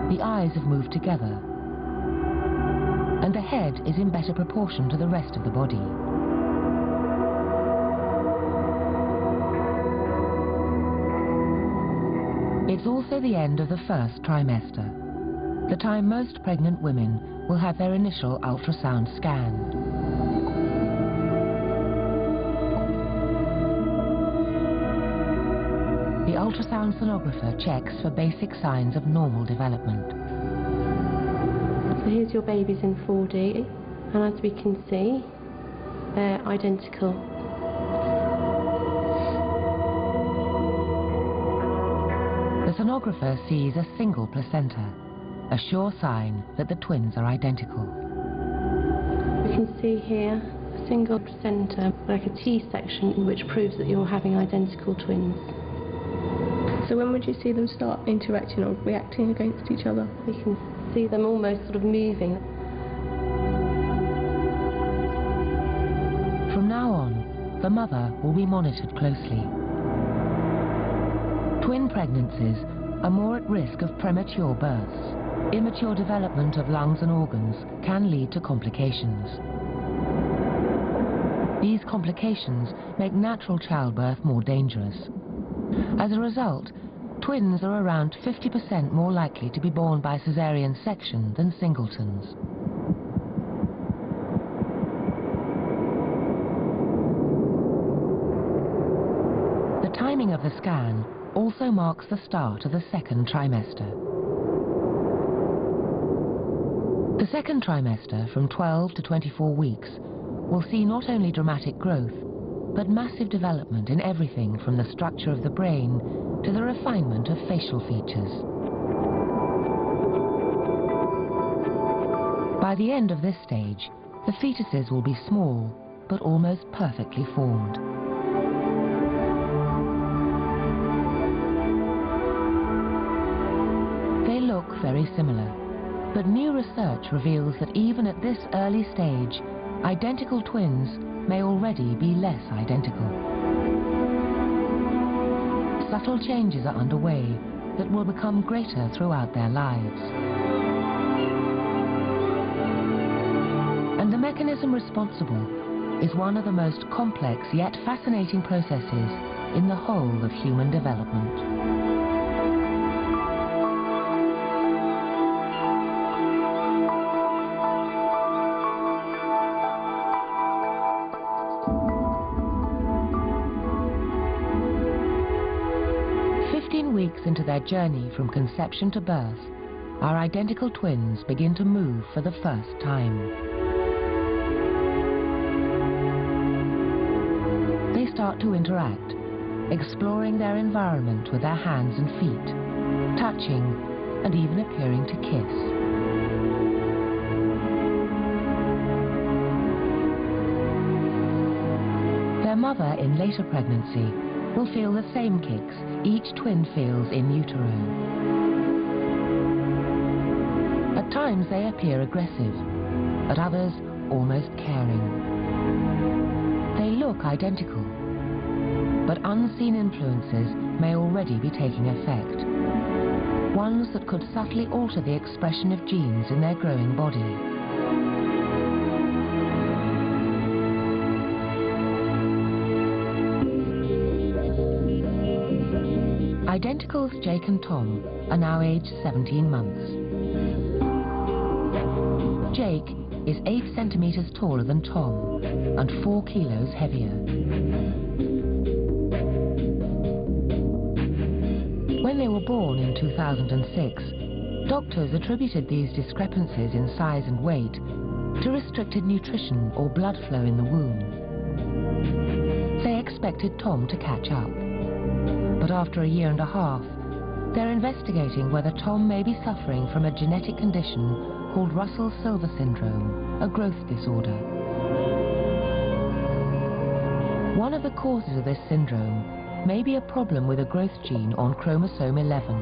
The eyes have moved together, and the head is in better proportion to the rest of the body. It's also the end of the first trimester, the time most pregnant women will have their initial ultrasound scanned. The ultrasound sonographer checks for basic signs of normal development. So here's your babies in 4D, and as we can see, they're identical. The sonographer sees a single placenta, a sure sign that the twins are identical. We can see here a single placenta, like a T-section, which proves that you're having identical twins. So when would you see them start interacting or reacting against each other? We can see them almost sort of moving. From now on, the mother will be monitored closely. Twin pregnancies are more at risk of premature births. Immature development of lungs and organs can lead to complications. These complications make natural childbirth more dangerous. As a result, twins are around 50% more likely to be born by caesarean section than singletons. The timing of the scan also marks the start of the second trimester. The second trimester, from 12 to 24 weeks, will see not only dramatic growth, but massive development in everything from the structure of the brain to the refinement of facial features. By the end of this stage, the fetuses will be small, but almost perfectly formed. They look very similar, but new research reveals that even at this early stage, identical twins may already be less identical. Subtle changes are underway that will become greater throughout their lives. And the mechanism responsible is one of the most complex yet fascinating processes in the whole of human development. Weeks into their journey from conception to birth, our identical twins begin to move for the first time. They start to interact, exploring their environment with their hands and feet, touching and even appearing to kiss. Their mother in later pregnancy will feel the same kicks each twin feels in utero. At times they appear aggressive, at others almost caring. They look identical, but unseen influences may already be taking effect, ones that could subtly alter the expression of genes in their growing body. Identicals Jake and Tom are now aged 17 months. Jake is 8 centimeters taller than Tom and 4 kilos heavier. When they were born in 2006, doctors attributed these discrepancies in size and weight to restricted nutrition or blood flow in the womb. They expected Tom to catch up. But after a year and a half, they're investigating whether Tom may be suffering from a genetic condition called Russell-Silver syndrome, a growth disorder. One of the causes of this syndrome may be a problem with a growth gene on chromosome 11.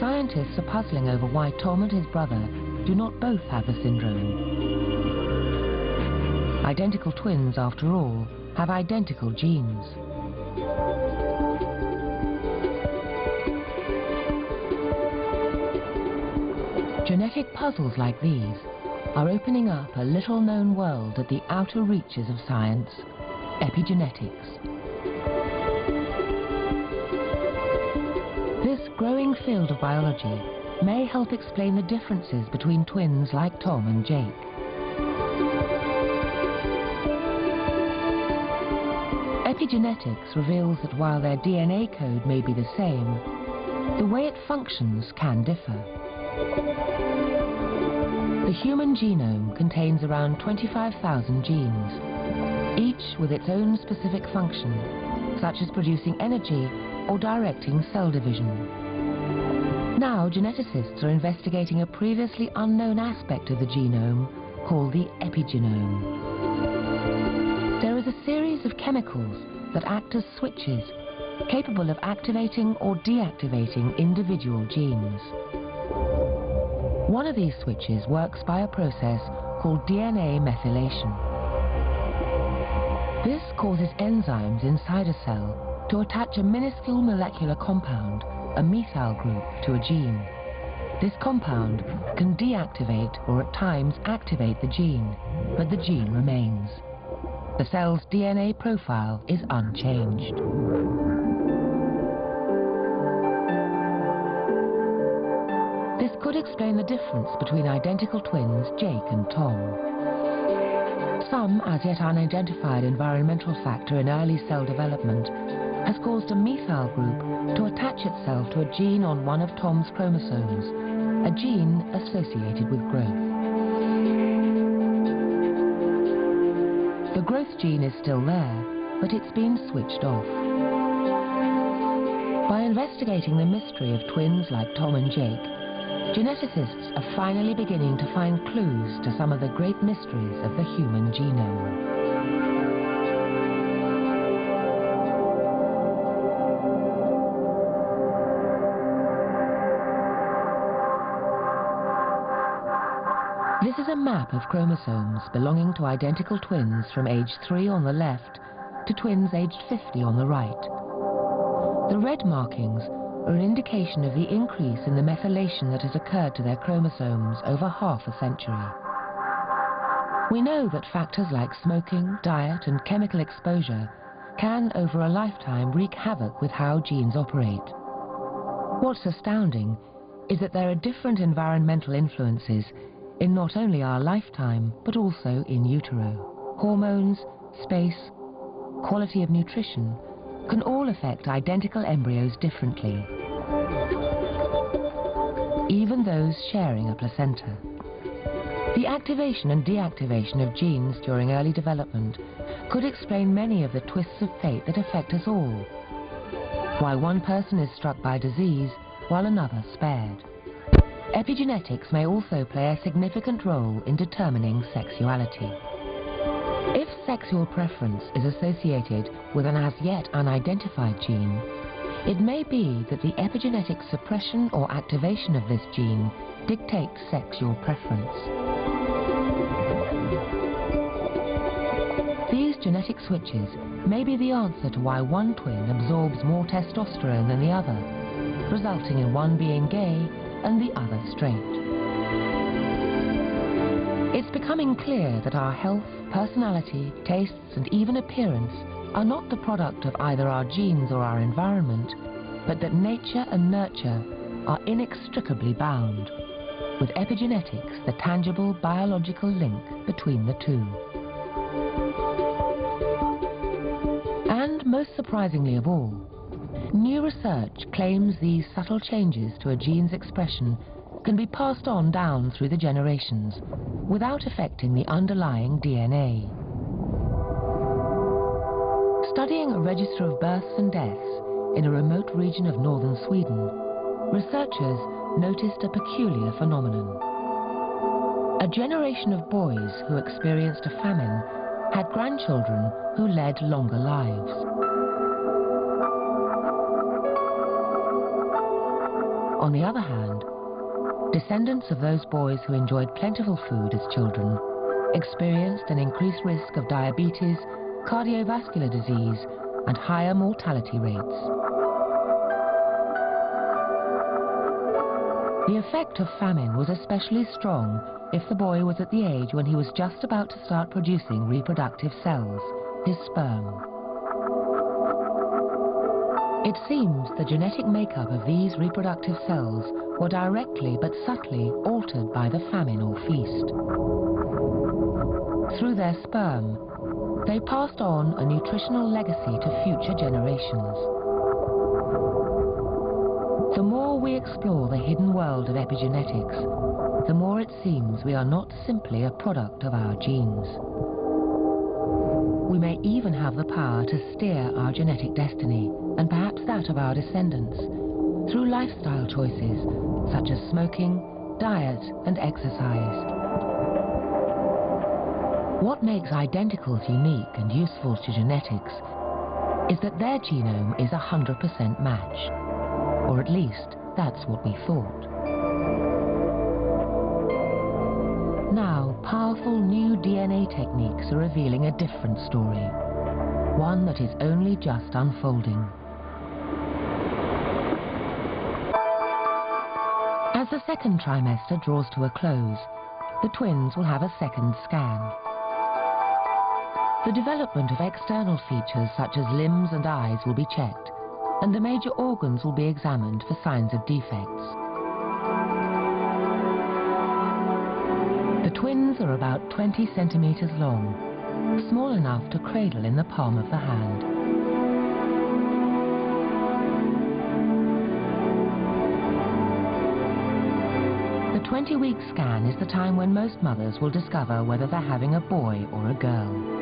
Scientists are puzzling over why Tom and his brother do not both have the syndrome. Identical twins, after all, have identical genes. Genetic puzzles like these are opening up a little-known world at the outer reaches of science, epigenetics. This growing field of biology may help explain the differences between twins like Tom and Jake. Epigenetics reveals that while their DNA code may be the same, the way it functions can differ. The human genome contains around 25,000 genes, each with its own specific function, such as producing energy or directing cell division. Now, geneticists are investigating a previously unknown aspect of the genome called the epigenome. There is a series of chemicals that act as switches, capable of activating or deactivating individual genes. One of these switches works by a process called DNA methylation. This causes enzymes inside a cell to attach a minuscule molecular compound, a methyl group, to a gene. This compound can deactivate or at times activate the gene, but the gene remains. The cell's DNA profile is unchanged. This could explain the difference between identical twins Jake and Tom. Some as yet unidentified environmental factor in early cell development has caused a methyl group to attach itself to a gene on one of Tom's chromosomes, a gene associated with growth. The growth gene is still there, but it's been switched off. By investigating the mystery of twins like Tom and Jake, geneticists are finally beginning to find clues to some of the great mysteries of the human genome. This is a map of chromosomes belonging to identical twins from age 3 on the left to twins aged 50 on the right. The red markings are an indication of the increase in the methylation that has occurred to their chromosomes over half a century. We know that factors like smoking, diet, and chemical exposure can, over a lifetime, wreak havoc with how genes operate. What's astounding is that there are different environmental influences in not only our lifetime, but also in utero. Hormones, space, quality of nutrition can all affect identical embryos differently, even those sharing a placenta. The activation and deactivation of genes during early development could explain many of the twists of fate that affect us all. Why one person is struck by disease while another spared. Epigenetics may also play a significant role in determining sexuality. If sexual preference is associated with an as yet unidentified gene, it may be that the epigenetic suppression or activation of this gene dictates sexual preference. These genetic switches may be the answer to why one twin absorbs more testosterone than the other, resulting in one being gay and the other straight. It's becoming clear that our health, personality, tastes, and even appearance are not the product of either our genes or our environment, but that nature and nurture are inextricably bound, with epigenetics the tangible biological link between the two. And most surprisingly of all, new research claims these subtle changes to a gene's expression can be passed on down through the generations without affecting the underlying DNA. Studying a register of births and deaths in a remote region of northern Sweden, researchers noticed a peculiar phenomenon. A generation of boys who experienced a famine had grandchildren who led longer lives. On the other hand, descendants of those boys who enjoyed plentiful food as children experienced an increased risk of diabetes, cardiovascular disease, and higher mortality rates. The effect of famine was especially strong if the boy was at the age when he was just about to start producing reproductive cells, his sperm. It seems the genetic makeup of these reproductive cells were directly but subtly altered by the famine or feast. Through their sperm, they passed on a nutritional legacy to future generations. The more we explore the hidden world of epigenetics, the more it seems we are not simply a product of our genes. We may even have the power to steer our genetic destiny, and perhaps that of our descendants, through lifestyle choices such as smoking, diet, and exercise. What makes identicals unique and useful to genetics is that their genome is 100% match. Or at least, that's what we thought. Now, powerful new DNA techniques are revealing a different story, one that is only just unfolding. As the second trimester draws to a close, the twins will have a second scan. The development of external features such as limbs and eyes will be checked, and the major organs will be examined for signs of defects. The twins are about 20 centimeters long, small enough to cradle in the palm of the hand. The 20-week scan is the time when most mothers will discover whether they're having a boy or a girl.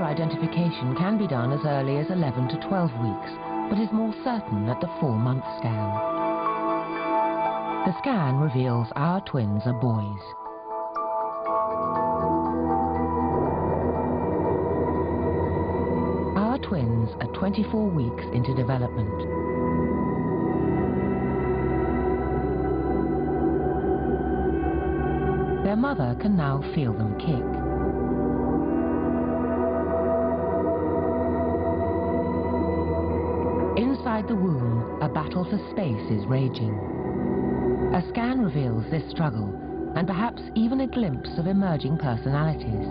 Identification can be done as early as 11 to 12 weeks, but is more certain at the 4-month scan. The scan reveals our twins are boys. Our twins are 24 weeks into development. Their mother can now feel them kick. Inside the womb, a battle for space is raging. A scan reveals this struggle, and perhaps even a glimpse of emerging personalities.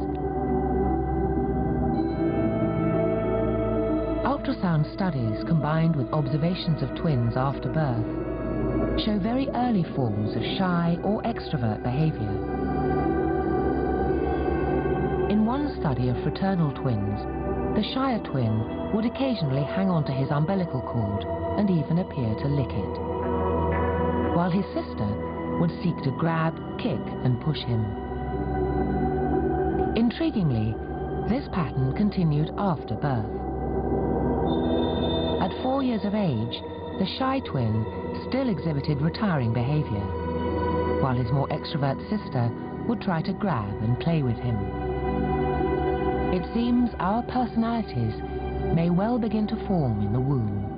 Ultrasound studies combined with observations of twins after birth show very early forms of shy or extrovert behavior. In one study of fraternal twins, the shyer twin would occasionally hang on to his umbilical cord and even appear to lick it, while his sister would seek to grab, kick, and push him. Intriguingly, this pattern continued after birth. At 4 years of age, the shy twin still exhibited retiring behavior, while his more extrovert sister would try to grab and play with him. It seems our personalities may well begin to form in the womb.